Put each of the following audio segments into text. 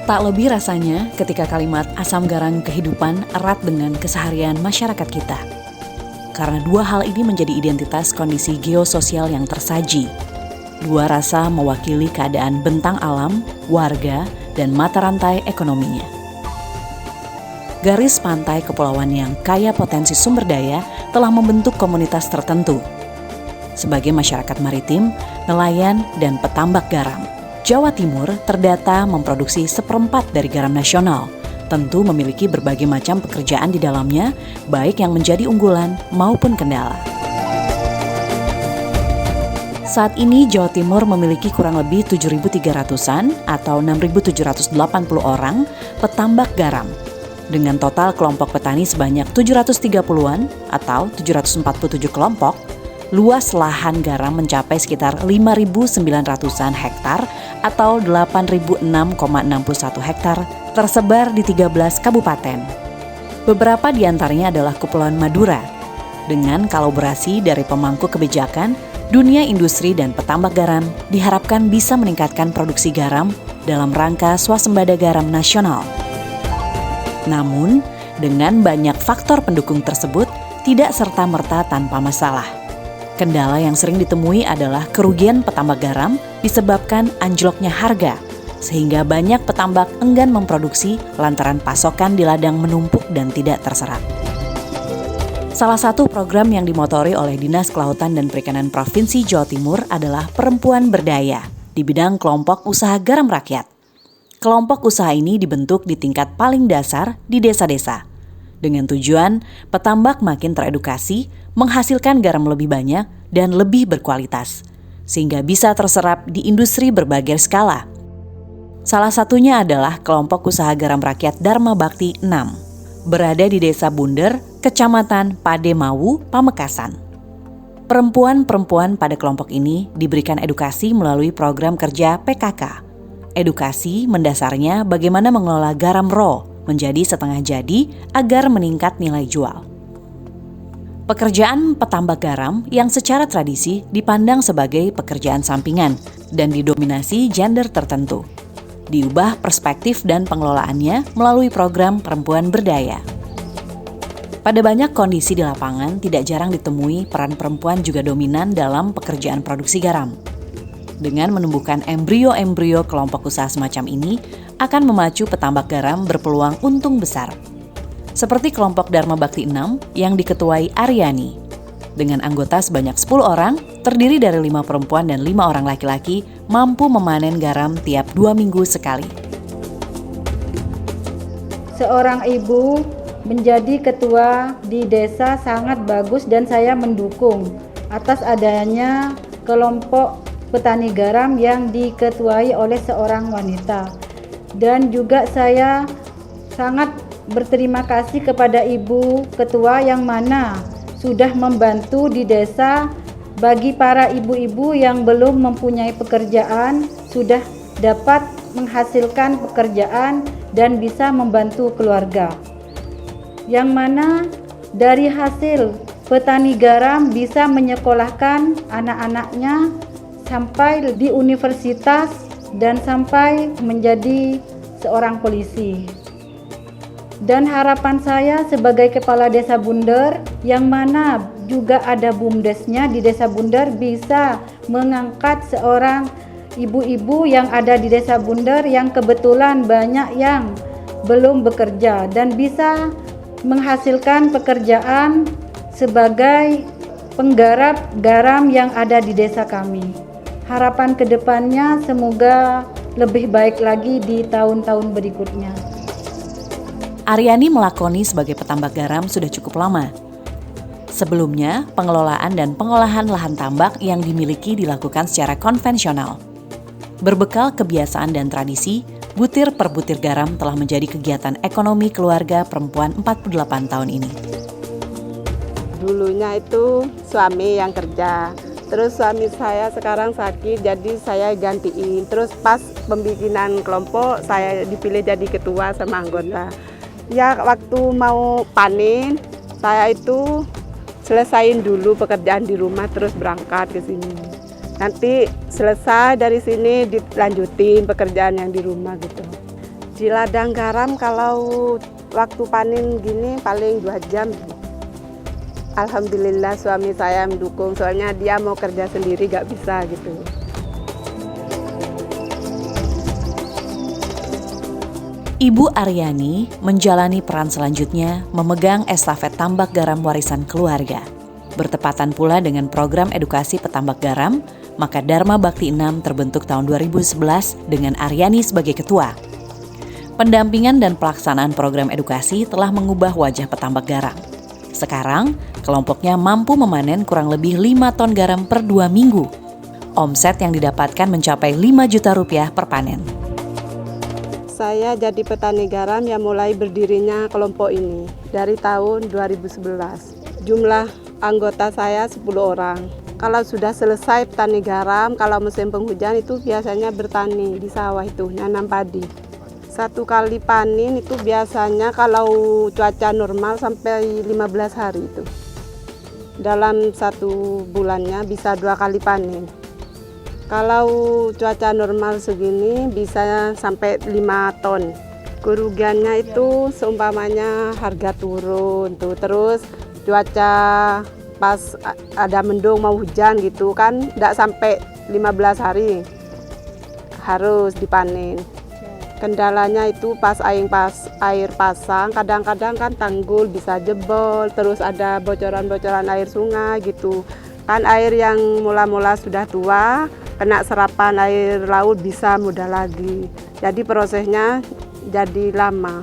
Tak lebih rasanya ketika kalimat asam garam kehidupan erat dengan keseharian masyarakat kita. Karena dua hal ini menjadi identitas kondisi geososial yang tersaji. Dua rasa mewakili keadaan bentang alam, warga, dan mata rantai ekonominya. Garis pantai kepulauan yang kaya potensi sumber daya telah membentuk komunitas tertentu. Sebagai masyarakat maritim, nelayan, dan petambak garam, Jawa Timur terdata memproduksi 1/4 dari garam nasional, tentu memiliki berbagai macam pekerjaan di dalamnya, baik yang menjadi unggulan maupun kendala. Saat ini Jawa Timur memiliki kurang lebih 7.300-an atau 6.780 orang petambak garam, dengan total kelompok petani sebanyak 730-an atau 747 kelompok. Luas lahan garam mencapai sekitar 5.900-an hektar atau 8.006,61 hektar tersebar di 13 kabupaten. Beberapa di antaranya adalah Kepulauan Madura. Dengan kolaborasi dari pemangku kebijakan, dunia industri dan petambak garam diharapkan bisa meningkatkan produksi garam dalam rangka swasembada garam nasional. Namun, dengan banyak faktor pendukung tersebut tidak serta-merta tanpa masalah. Kendala yang sering ditemui adalah kerugian petambak garam disebabkan anjloknya harga, sehingga banyak petambak enggan memproduksi lantaran pasokan di ladang menumpuk dan tidak terserap. Salah satu program yang dimotori oleh Dinas Kelautan dan Perikanan Provinsi Jawa Timur adalah Perempuan Berdaya di bidang kelompok usaha garam rakyat. Kelompok usaha ini dibentuk di tingkat paling dasar di desa-desa, dengan tujuan petambak makin teredukasi, menghasilkan garam lebih banyak dan lebih berkualitas, sehingga bisa terserap di industri berbagai skala. Salah satunya adalah kelompok usaha garam rakyat Dharma Bakti 6, berada di Desa Bunder, Kecamatan Pademawu, Pamekasan. Perempuan-perempuan pada kelompok ini diberikan edukasi melalui program kerja PKK. Edukasi mendasarnya bagaimana mengelola garam raw menjadi setengah jadi agar meningkat nilai jual. Pekerjaan petambak garam yang secara tradisi dipandang sebagai pekerjaan sampingan dan didominasi gender tertentu, diubah perspektif dan pengelolaannya melalui program Perempuan Berdaya. Pada banyak kondisi di lapangan, tidak jarang ditemui peran perempuan juga dominan dalam pekerjaan produksi garam. Dengan menumbuhkan embrio-embrio kelompok usaha semacam ini, akan memacu petambak garam berpeluang untung besar. Seperti kelompok Dharma Bakti 6 yang diketuai Aryani. Dengan anggota sebanyak 10 orang, terdiri dari 5 perempuan dan 5 orang laki-laki, mampu memanen garam tiap 2 minggu sekali. Seorang ibu menjadi ketua di desa sangat bagus dan saya mendukung atas adanya kelompok petani garam yang diketuai oleh seorang wanita. Dan juga saya sangat berterima kasih kepada Ibu Ketua yang mana sudah membantu di desa bagi para ibu-ibu yang belum mempunyai pekerjaan, sudah dapat menghasilkan pekerjaan dan bisa membantu keluarga. Yang mana dari hasil petani garam bisa menyekolahkan anak-anaknya sampai di universitas dan sampai menjadi seorang polisi. Dan harapan saya sebagai kepala desa Bunder, yang mana juga ada BUMDesnya di desa Bunder, bisa mengangkat seorang ibu-ibu yang ada di desa Bunder yang kebetulan banyak yang belum bekerja dan bisa menghasilkan pekerjaan sebagai penggarap garam yang ada di desa kami. Harapan kedepannya semoga lebih baik lagi di tahun-tahun berikutnya. Aryani melakoni sebagai petambak garam sudah cukup lama. Sebelumnya, pengelolaan dan pengolahan lahan tambak yang dimiliki dilakukan secara konvensional. Berbekal kebiasaan dan tradisi, butir per butir garam telah menjadi kegiatan ekonomi keluarga perempuan 48 tahun ini. Dulunya itu suami yang kerja, terus suami saya sekarang sakit, jadi saya gantiin. Terus pas pembikinan kelompok, saya dipilih jadi ketua sama anggota. Ya waktu mau panen, saya itu selesain dulu pekerjaan di rumah terus berangkat ke sini. Nanti selesai dari sini dilanjutin pekerjaan yang di rumah gitu. Di ladang garam kalau waktu panen gini paling 2 jam. Alhamdulillah suami saya mendukung, soalnya dia mau kerja sendiri gak bisa gitu. Ibu Aryani menjalani peran selanjutnya memegang estafet tambak garam warisan keluarga. Bertepatan pula dengan program edukasi petambak garam, maka Dharma Bakti 6 terbentuk tahun 2011 dengan Aryani sebagai ketua. Pendampingan dan pelaksanaan program edukasi telah mengubah wajah petambak garam. Sekarang, kelompoknya mampu memanen kurang lebih 5 ton garam per 2 minggu. Omset yang didapatkan mencapai 5 juta rupiah per panen. Saya jadi petani garam yang mulai berdirinya kelompok ini dari tahun 2011. Jumlah anggota saya 10 orang. Kalau sudah selesai petani garam, kalau musim penghujan itu biasanya bertani di sawah itu, nanam padi. 1 kali panen itu biasanya kalau cuaca normal sampai 15 hari itu. Dalam 1 bulannya bisa 2 kali panen. Kalau cuaca normal segini bisa sampai 5 ton. Kerugiannya itu seumpamanya harga turun tuh, terus cuaca pas ada mendung mau hujan gitu kan, tidak sampai 15 hari harus dipanen. Kendalanya itu pas air pasang, kadang-kadang kan tanggul bisa jebol, terus ada bocoran-bocoran air sungai gitu. Kan air yang mula-mula sudah tua, kena serapan air laut bisa mudah lagi. Jadi prosesnya jadi lama.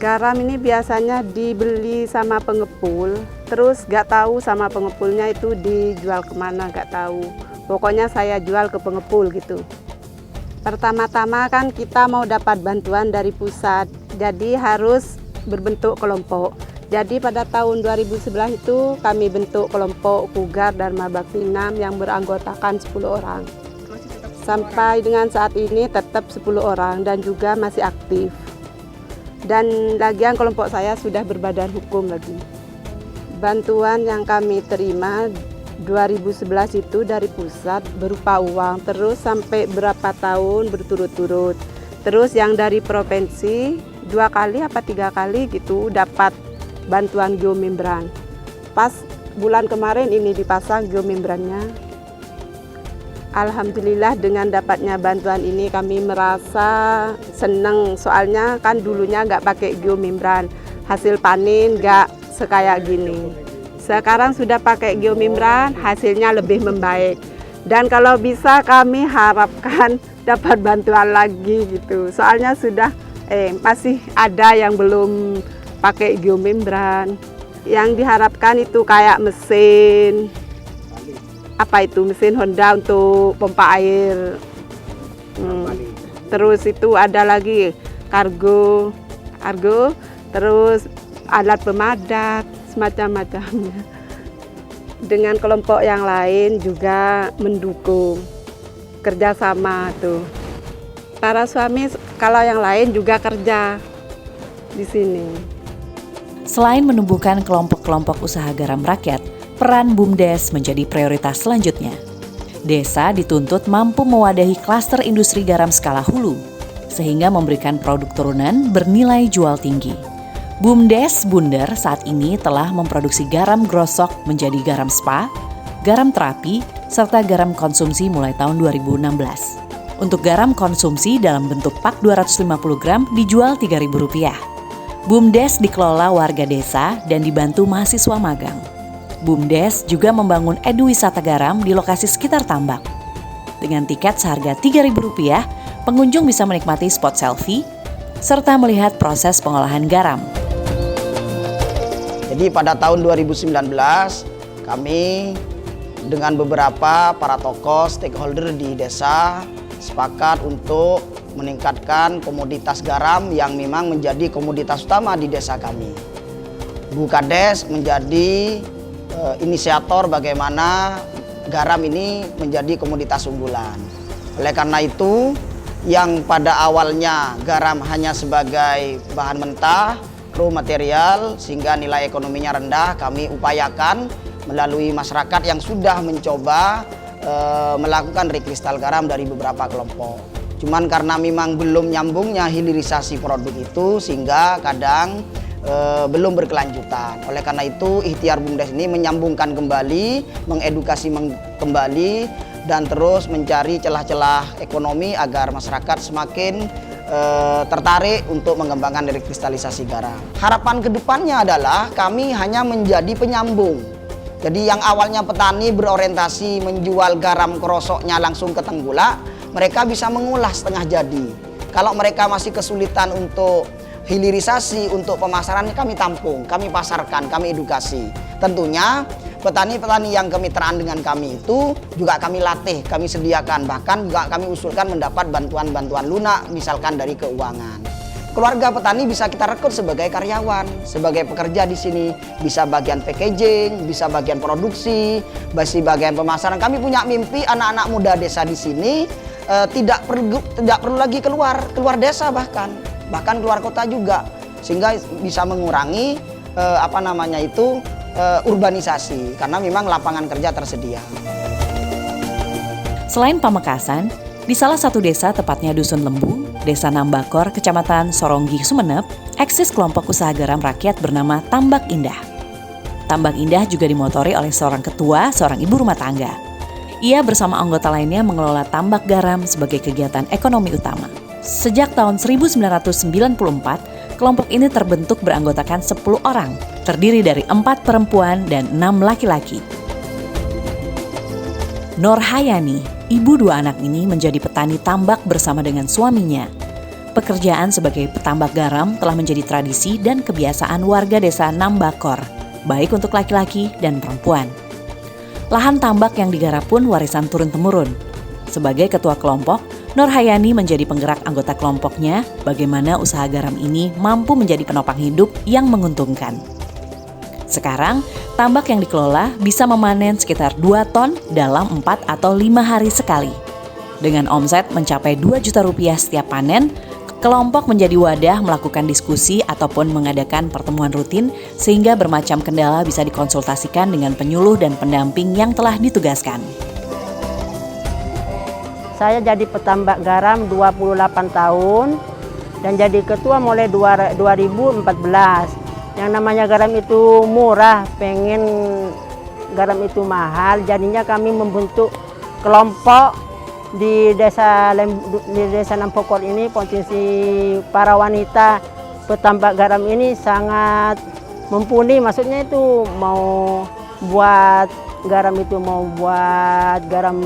Garam ini biasanya dibeli sama pengepul, terus gak tahu sama pengepulnya itu dijual kemana, gak tahu. Pokoknya saya jual ke pengepul gitu. Pertama-tama kan kita mau dapat bantuan dari pusat, jadi harus berbentuk kelompok. Jadi pada tahun 2011 itu kami bentuk kelompok Pugar Dharma Bakti 6 yang beranggotakan 10 orang. Sampai dengan saat ini tetap 10 orang dan juga masih aktif. Dan lagian kelompok saya sudah berbadan hukum lagi. Bantuan yang kami terima 2011 itu dari pusat berupa uang, terus sampai berapa tahun berturut-turut. Terus yang dari provinsi 2 kali apa 3 kali gitu dapat bantuan geomembran. Pas bulan kemarin ini dipasang geomembrannya. Alhamdulillah dengan dapatnya bantuan ini kami merasa senang, soalnya kan dulunya nggak pakai geomembran, hasil panen nggak sekaya gini. Sekarang sudah pakai geomembran, hasilnya lebih membaik. Dan kalau bisa kami harapkan dapat bantuan lagi gitu. Soalnya sudah masih ada yang belum pakai geomembran. Yang diharapkan itu kayak mesin, mesin Honda untuk pompa air. Terus itu ada lagi kargo, terus alat pemadat, semacam-macamnya. Dengan kelompok yang lain juga mendukung kerjasama tuh. Para suami kalau yang lain juga kerja di sini. Selain menumbuhkan kelompok-kelompok usaha garam rakyat, peran BUMDes menjadi prioritas selanjutnya. Desa dituntut mampu mewadahi klaster industri garam skala hulu, sehingga memberikan produk turunan bernilai jual tinggi. BUMDes Bunder saat ini telah memproduksi garam grosok menjadi garam spa, garam terapi, serta garam konsumsi mulai tahun 2016. Untuk garam konsumsi dalam bentuk pak 250 gram dijual Rp3.000. BUMDes dikelola warga desa dan dibantu mahasiswa magang. BUMDes juga membangun eduwisata garam di lokasi sekitar tambak. Dengan tiket seharga Rp3.000, pengunjung bisa menikmati spot selfie, serta melihat proses pengolahan garam. Jadi pada tahun 2019, kami dengan beberapa para tokoh stakeholder di desa sepakat untuk meningkatkan komoditas garam yang memang menjadi komoditas utama di desa kami. Bu Kades menjadi inisiator bagaimana garam ini menjadi komoditas unggulan. Oleh karena itu, yang pada awalnya garam hanya sebagai bahan mentah, raw material, sehingga nilai ekonominya rendah, kami upayakan melalui masyarakat yang sudah mencoba melakukan rekristal garam dari beberapa kelompok. Cuman karena memang belum nyambungnya hilirisasi produk itu sehingga kadang belum berkelanjutan. Oleh karena itu ikhtiar BUMDes ini menyambungkan kembali, mengedukasi kembali dan terus mencari celah-celah ekonomi agar masyarakat semakin tertarik untuk mengembangkan dari kristalisasi garam. Harapan kedepannya adalah kami hanya menjadi penyambung. Jadi yang awalnya petani berorientasi menjual garam kerosoknya langsung ke Tenggulak, mereka bisa mengolah setengah jadi. Kalau mereka masih kesulitan untuk hilirisasi, untuk pemasaran, kami tampung, kami pasarkan, kami edukasi. Tentunya petani-petani yang kemitraan dengan kami itu juga kami latih, kami sediakan, bahkan juga kami usulkan mendapat bantuan-bantuan lunak misalkan dari keuangan. Keluarga petani bisa kita rekrut sebagai karyawan, sebagai pekerja di sini, bisa bagian packaging, bisa bagian produksi, bisa bagian pemasaran. Kami punya mimpi anak-anak muda desa di sini tidak perlu lagi keluar desa bahkan keluar kota juga, sehingga bisa mengurangi urbanisasi karena memang lapangan kerja tersedia. Selain Pamekasan, di salah satu desa tepatnya Dusun Lembu, Desa Nambakor, Kecamatan Soronggi, Sumeneb, eksis kelompok usaha garam rakyat bernama Tambak Indah. Tambak Indah juga dimotori oleh seorang ketua, seorang ibu rumah tangga. Ia bersama anggota lainnya mengelola tambak garam sebagai kegiatan ekonomi utama. Sejak tahun 1994, kelompok ini terbentuk beranggotakan 10 orang, terdiri dari 4 perempuan dan 6 laki-laki. Nur Hayani, ibu 2 anak ini menjadi petani tambak bersama dengan suaminya. Pekerjaan sebagai petambak garam telah menjadi tradisi dan kebiasaan warga desa Nambakor, baik untuk laki-laki dan perempuan. Lahan tambak yang digarap pun warisan turun-temurun. Sebagai ketua kelompok, Nur Hayani menjadi penggerak anggota kelompoknya bagaimana usaha garam ini mampu menjadi penopang hidup yang menguntungkan. Sekarang, tambak yang dikelola bisa memanen sekitar 2 ton dalam 4 atau 5 hari sekali. Dengan omset mencapai 2 juta rupiah setiap panen, kelompok menjadi wadah melakukan diskusi ataupun mengadakan pertemuan rutin sehingga bermacam kendala bisa dikonsultasikan dengan penyuluh dan pendamping yang telah ditugaskan. Saya jadi petambak garam 28 tahun dan jadi ketua mulai 2014. Yang namanya garam itu murah, pengen garam itu mahal, jadinya kami membentuk kelompok di desa Nambakor ini. Potensi para wanita petambak garam ini sangat mumpuni, maksudnya itu mau buat garam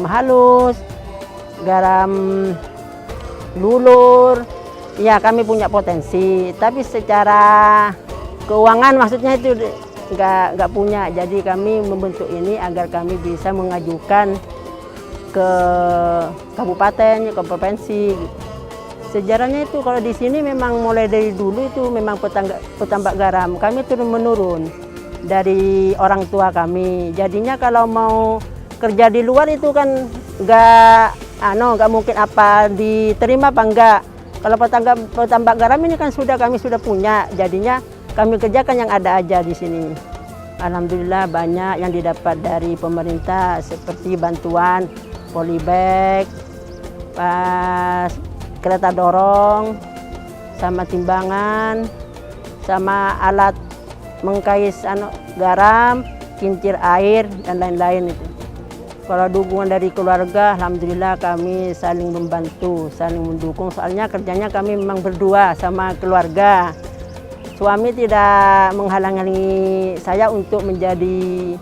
halus, garam lulur, ya kami punya potensi, tapi secara keuangan maksudnya itu nggak punya. Jadi kami membentuk ini agar kami bisa mengajukan ke kabupaten, ke provinsi. Sejarahnya itu kalau di sini memang mulai dari dulu itu memang petambak garam. Kami turun menurun dari orang tua kami. Jadinya kalau mau kerja di luar itu kan nggak mungkin apa diterima apa enggak. Kalau petambak garam ini kan kami sudah punya. Jadinya kami kerjakan yang ada aja di sini. Alhamdulillah banyak yang didapat dari pemerintah seperti bantuan polybag, pas kereta dorong, sama timbangan, sama alat mengkais garam, kincir air dan lain-lain itu. Kalau dukungan dari keluarga, alhamdulillah kami saling membantu, saling mendukung. Soalnya kerjanya kami memang berdua sama keluarga. Suami tidak menghalangi saya untuk menjadi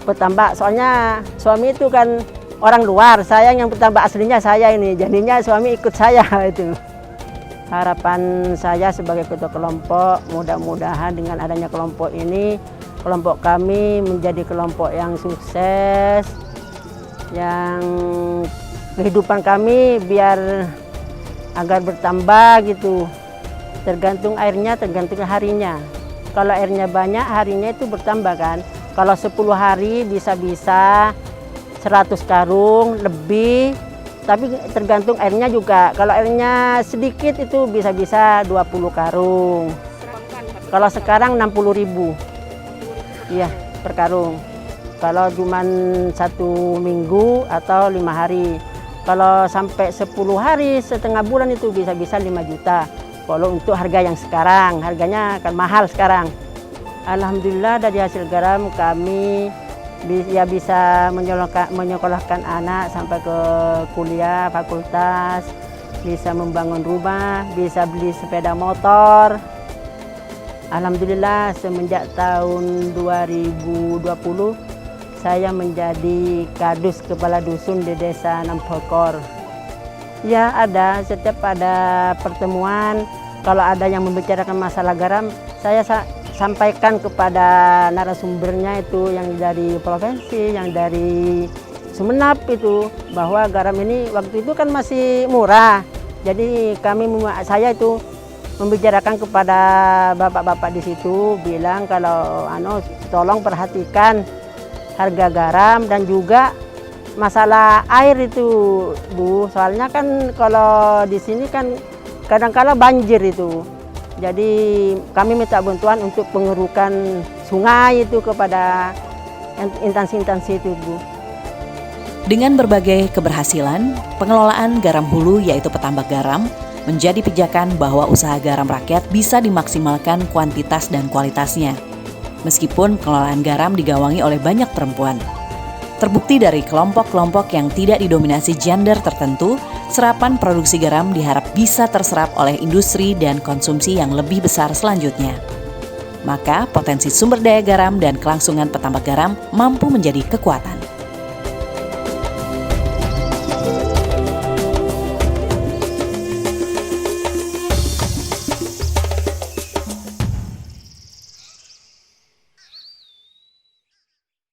petambak. Soalnya suami itu kan orang luar, saya yang petambak aslinya saya ini. Jadinya suami ikut saya itu. Harapan saya sebagai ketua kelompok, mudah-mudahan dengan adanya kelompok ini, kelompok kami menjadi kelompok yang sukses, yang kehidupan kami biar agar bertambah gitu. Tergantung airnya, tergantung harinya. Kalau airnya banyak, harinya itu bertambah kan. Kalau 10 hari bisa-bisa 100 karung lebih, tapi tergantung airnya juga. Kalau airnya sedikit itu bisa-bisa 20 karung. Kalau sekarang 60.000. Iya, per karung. Kalau cuma 1 minggu atau 5 hari. Kalau sampai 10 hari, setengah bulan itu bisa-bisa 5 juta. Kalau untuk harga yang sekarang, harganya kan mahal sekarang. Alhamdulillah dari hasil garam kami bisa menyekolahkan anak sampai ke kuliah, fakultas, bisa membangun rumah, bisa beli sepeda motor. Alhamdulillah semenjak tahun 2020 saya menjadi kadus kepala dusun di desa Nampokor. Ya ada, setiap ada pertemuan, kalau ada yang membicarakan masalah garam, saya sampaikan kepada narasumbernya itu yang dari provinsi, yang dari Sumeneb itu, bahwa garam ini waktu itu kan masih murah. Jadi saya itu membicarakan kepada bapak-bapak di situ, bilang kalau tolong perhatikan harga garam dan juga masalah air itu, Bu. Soalnya kan kalau di sini kan kadang-kala banjir itu. Jadi kami minta bantuan untuk pengerukan sungai itu kepada instansi-instansi itu, Bu. Dengan berbagai keberhasilan, pengelolaan garam hulu yaitu petambak garam menjadi pijakan bahwa usaha garam rakyat bisa dimaksimalkan kuantitas dan kualitasnya. Meskipun pengelolaan garam digawangi oleh banyak perempuan. Terbukti dari kelompok-kelompok yang tidak didominasi gender tertentu, serapan produksi garam diharap bisa terserap oleh industri dan konsumsi yang lebih besar selanjutnya. Maka potensi sumber daya garam dan kelangsungan petambak garam mampu menjadi kekuatan.